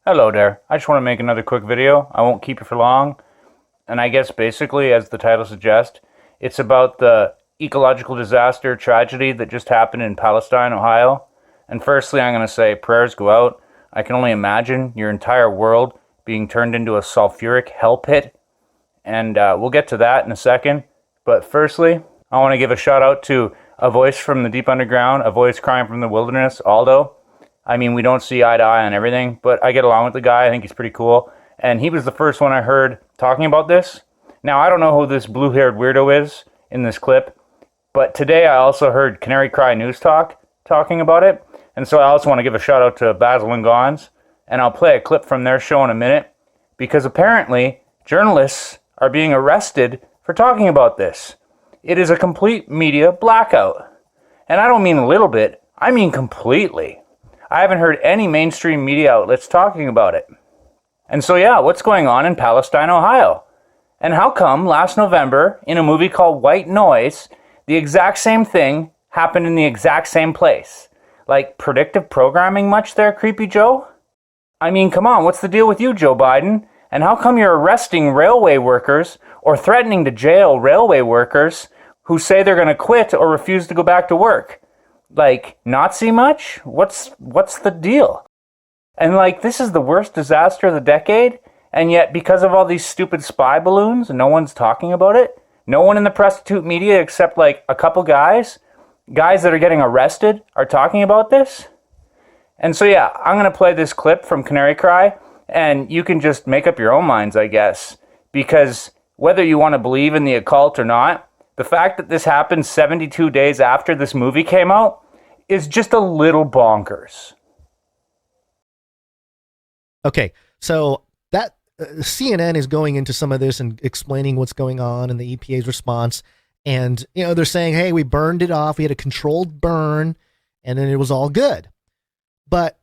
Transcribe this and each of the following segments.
Hello there. I just want to make another quick video. I won't keep you for long. And I guess basically, as the title suggests, it's about the ecological disaster tragedy that just happened in Palestine, Ohio. And firstly, I'm going to say prayers go out. I can only imagine your entire world being turned into a sulfuric hell pit. And we'll get to that in a second. But firstly, I want to give a shout out to a voice from the deep underground, a voice crying from the wilderness, Aldo. I mean, we don't see eye to eye on everything, but I get along with the guy. I think he's pretty cool. And he was the first one I heard talking about this. Now, I don't know who this blue-haired weirdo is in this clip, but today I also heard Canary Cry News Talk talking about it. And so I also want to give a shout out to Basil and Gons. And I'll play a clip from their show in a minute, because apparently journalists are being arrested for talking about this. It is a complete media blackout. And I don't mean a little bit, I mean completely. I haven't heard any mainstream media outlets talking about it. And so yeah, what's going on in Palestine, Ohio? And how come last November, in a movie called White Noise, the exact same thing happened in the exact same place? Like predictive programming much there, Creepy Joe? I mean, come on, what's the deal with you, Joe Biden? And how come you're arresting railway workers or threatening to jail railway workers who say they're going to quit or refuse to go back to work? Like, not see much? What's the deal? And like, this is the worst disaster of the decade, and yet because of all these stupid spy balloons, no one's talking about it. No one in the prostitute media except like a couple guys that are getting arrested are talking about this. And so yeah, I'm going to play this clip from Canary Cry, and you can just make up your own minds, I guess. Because whether you want to believe in the occult or not, the fact that this happened 72 days after this movie came out is just a little bonkers. Okay, so that CNN is going into some of this and explaining what's going on and the EPA's response. And, you know, they're saying, hey, we burned it off. We had a controlled burn and then it was all good. But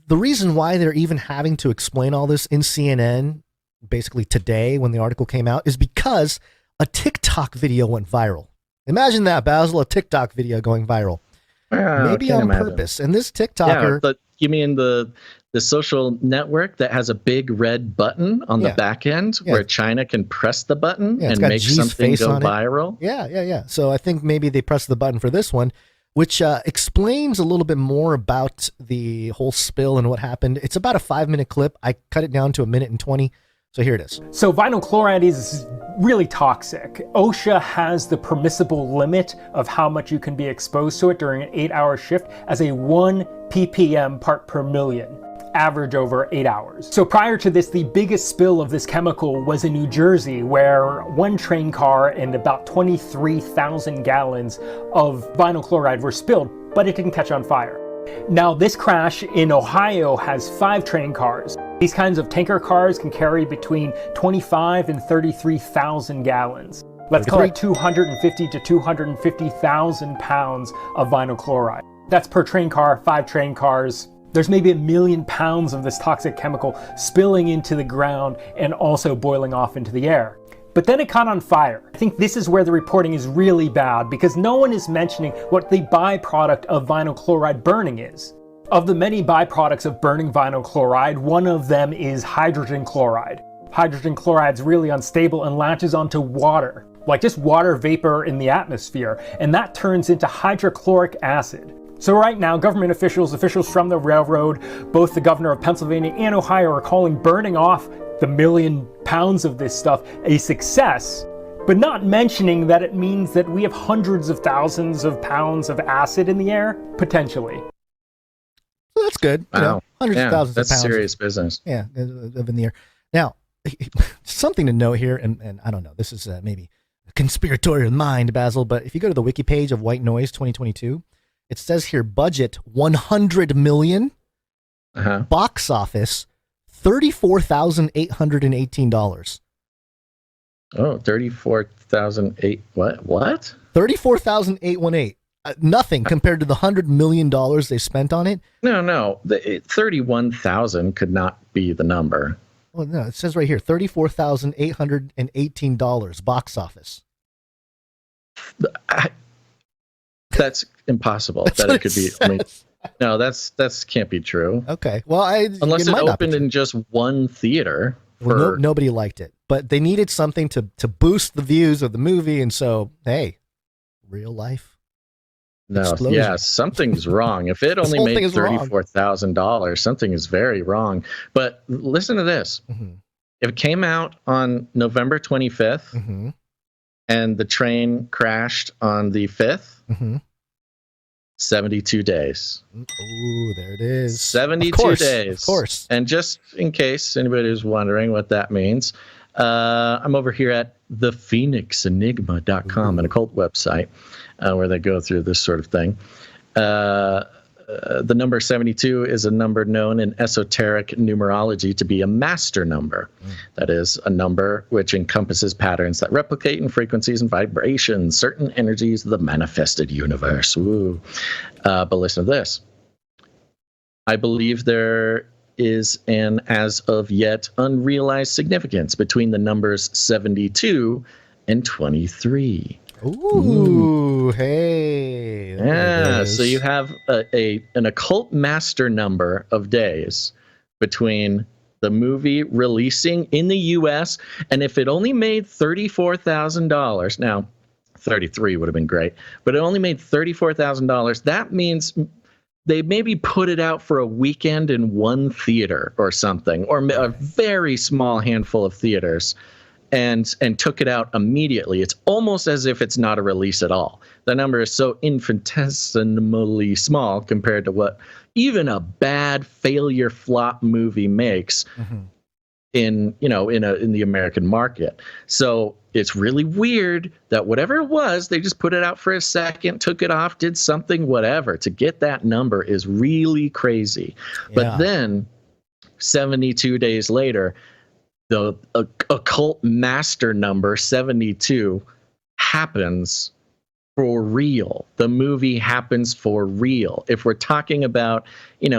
the reason why they're even having to explain all this in CNN, basically today when the article came out, is because a TikTok video went viral. Imagine that, Basil, a TikTok video going viral. Maybe on purpose. And this TikToker... Yeah, you mean the social network that has a big red button on the back end where China can press the button and make something go viral? Yeah. So I think maybe they pressed the button for this one, which explains a little bit more about the whole spill and what happened. It's about a 5-minute clip. I cut it down to 1:20. So here it is. So vinyl chloride is really toxic. OSHA has the permissible limit of how much you can be exposed to it during an 8-hour shift as a 1 ppm part per million, average over 8 hours. So prior to this, the biggest spill of this chemical was in New Jersey, where one train car and about 23,000 gallons of vinyl chloride were spilled, but it didn't catch on fire. Now, this crash in Ohio has 5 train cars. These kinds of tanker cars can carry between 25 and 33,000 gallons. Let's call it 250 to 250,000 pounds of vinyl chloride. That's per train car, 5 train cars. There's maybe 1 million pounds of this toxic chemical spilling into the ground and also boiling off into the air. But then it caught on fire. I think this is where the reporting is really bad, because no one is mentioning what the byproduct of vinyl chloride burning is. Of the many byproducts of burning vinyl chloride, one of them is hydrogen chloride. Hydrogen chloride is really unstable and latches onto water, like just water vapor in the atmosphere, and that turns into hydrochloric acid. So right now, government officials from the railroad, both the governor of Pennsylvania and Ohio, are calling burning off the 1 million pounds of this stuff a success, but not mentioning that it means that we have hundreds of thousands of pounds of acid in the air, potentially. Well, that's good. Wow. You know, hundreds of thousands of pounds. That's serious business. Yeah, of in the air. Now, something to note here, and I don't know, this is maybe a conspiratorial mind, Basil, but if you go to the wiki page of White Noise 2022, it says here, budget 100 million, box office $34,818. Oh, 34,008. What? 34,818. Nothing compared to the $100 million they spent on it. No. 31,000 could not be the number. Well, no, it says right here, $34,818 box office. That's impossible. That it could be. I mean, No, that's can't be true. Okay. Well, unless it opened in just one theater. Well, nobody liked it, but they needed something to boost the views of the movie, and so hey, real life. No, explosion. Yeah, something's wrong. If it only made $34,000, something is very wrong. But listen to this: if it came out on November 25th, and the train crashed on the 5th. 72 days. Ooh, there it is. 72 days. Of course. And just in case anybody is wondering what that means, I'm over here at thephoenixenigma.com, an occult website where they go through this sort of thing. The number 72 is a number known in esoteric numerology to be a master number. That is a number which encompasses patterns that replicate in frequencies and vibrations, certain energies of the manifested universe. Woo. But listen to this. I believe there is an as of yet unrealized significance between the numbers 72 and 23. Ooh, hey. Yeah, so you have an occult master number of days between the movie releasing in the U.S., and if it only made $34,000, now 33 would have been great, but it only made $34,000, that means they maybe put it out for a weekend in one theater or something, or a very small handful of theaters. And took it out immediately. It's almost as if it's not a release at all. The number is so infinitesimally small compared to what even a bad failure flop movie makes in the American market. So it's really weird that whatever it was, they just put it out for a second, took it off, did something, whatever. To get that number is really crazy. Yeah. But then 72 days later, the occult master number 72 happens for real. The movie happens for real. If we're talking about,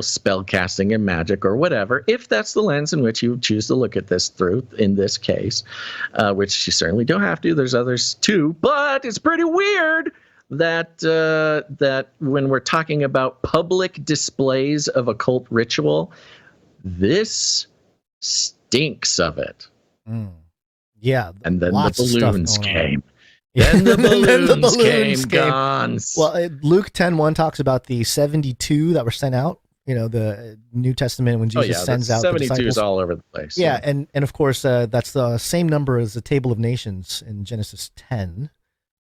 spell casting and magic or whatever, if that's the lens in which you choose to look at this through, in this case, which you certainly don't have to. There's others too, but it's pretty weird that when we're talking about public displays of occult ritual, this stinks of it. Yeah. And then the balloons came. Then the balloons came. Gone. Well, Luke 10:1 talks about the 72 that were sent out. The New Testament when Jesus sends out 72 the disciples. is all over the place. Yeah, and of course that's the same number as the Table of Nations in Genesis 10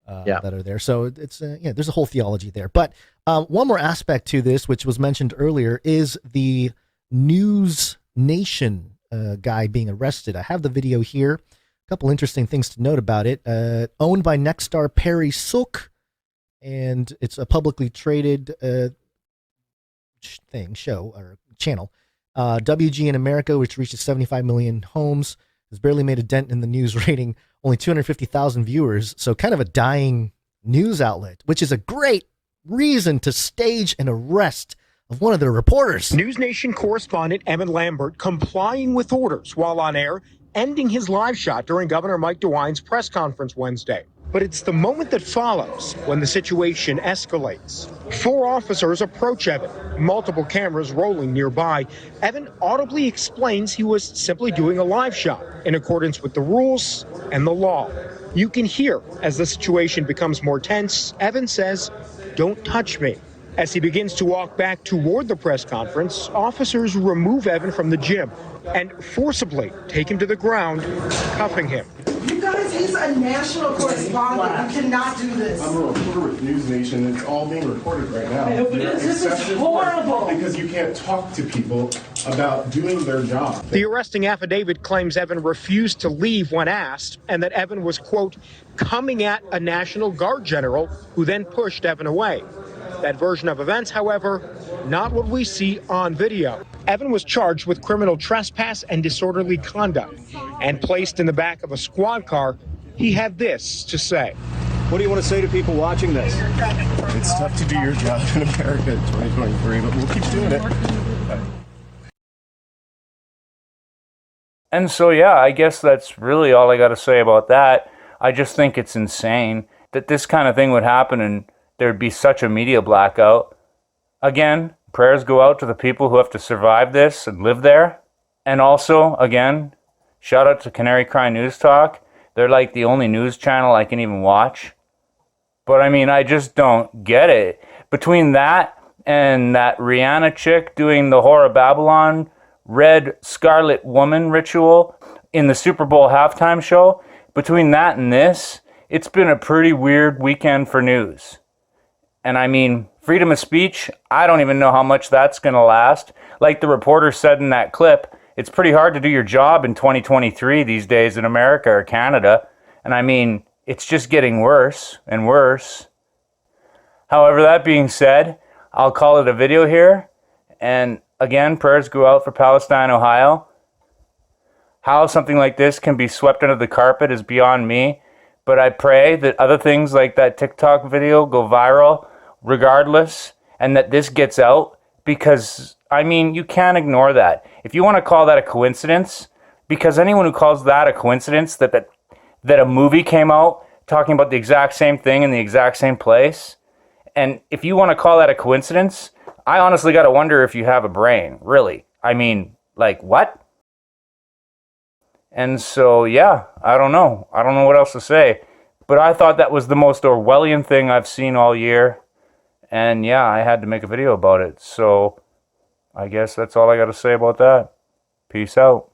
that are there. So it's there's a whole theology there. But one more aspect to this, which was mentioned earlier, is the News Nation guy being arrested. I have the video here. A couple interesting things to note about it. Owned by Nexstar Perry Sook, and it's a publicly traded channel. WG in America, which reaches 75 million homes, has barely made a dent in the news rating. Only 250,000 viewers, so kind of a dying news outlet, which is a great reason to stage an arrest of one of their reporters. News Nation correspondent Evan Lambert complying with orders while on air, ending his live shot during Governor Mike DeWine's press conference Wednesday. But it's the moment that follows when the situation escalates. 4 officers approach Evan, multiple cameras rolling nearby. Evan audibly explains he was simply doing a live shot in accordance with the rules and the law. You can hear as the situation becomes more tense, Evan says, "Don't touch me." As he begins to walk back toward the press conference, officers remove Evan from the gym and forcibly take him to the ground, cuffing him. You guys, he's a national correspondent. You cannot do this. I'm a reporter with News Nation. It's all being recorded right now. This is horrible. Because you can't talk to people about doing their job. The arresting affidavit claims Evan refused to leave when asked, and that Evan was, quote, coming at a National Guard general who then pushed Evan away. That version of events, however, not what we see on video. Evan was charged with criminal trespass and disorderly conduct and placed in the back of a squad car. He had this to say. What do you want to say to people watching this? It's tough to do your job in America in 2023, but we'll keep doing it. And so, I guess that's really all I got to say about that. I just think it's insane that this kind of thing would happen and there'd be such a media blackout. Again, prayers go out to the people who have to survive this and live there. And also, again, shout out to Canary Cry News Talk. They're like the only news channel I can even watch. But I mean, I just don't get it. Between that and that Rihanna chick doing the Whore of Babylon red scarlet woman ritual in the Super Bowl halftime show, between that and this, it's been a pretty weird weekend for news. And I mean, freedom of speech, I don't even know how much that's going to last. Like the reporter said in that clip, it's pretty hard to do your job in 2023 these days in America or Canada. And I mean, it's just getting worse and worse. However, that being said, I'll call it a video here. And again, prayers go out for Palestine, Ohio. How something like this can be swept under the carpet is beyond me. But I pray that other things like that TikTok video go viral regardless, and that this gets out, because, I mean, you can't ignore that. If you want to call that a coincidence, because anyone who calls that a coincidence, that a movie came out talking about the exact same thing in the exact same place, and if you want to call that a coincidence, I honestly got to wonder if you have a brain, really. I mean, like, what? And so, yeah, I don't know what else to say. But I thought that was the most Orwellian thing I've seen all year. And yeah, I had to make a video about it. So I guess that's all I got to say about that. Peace out.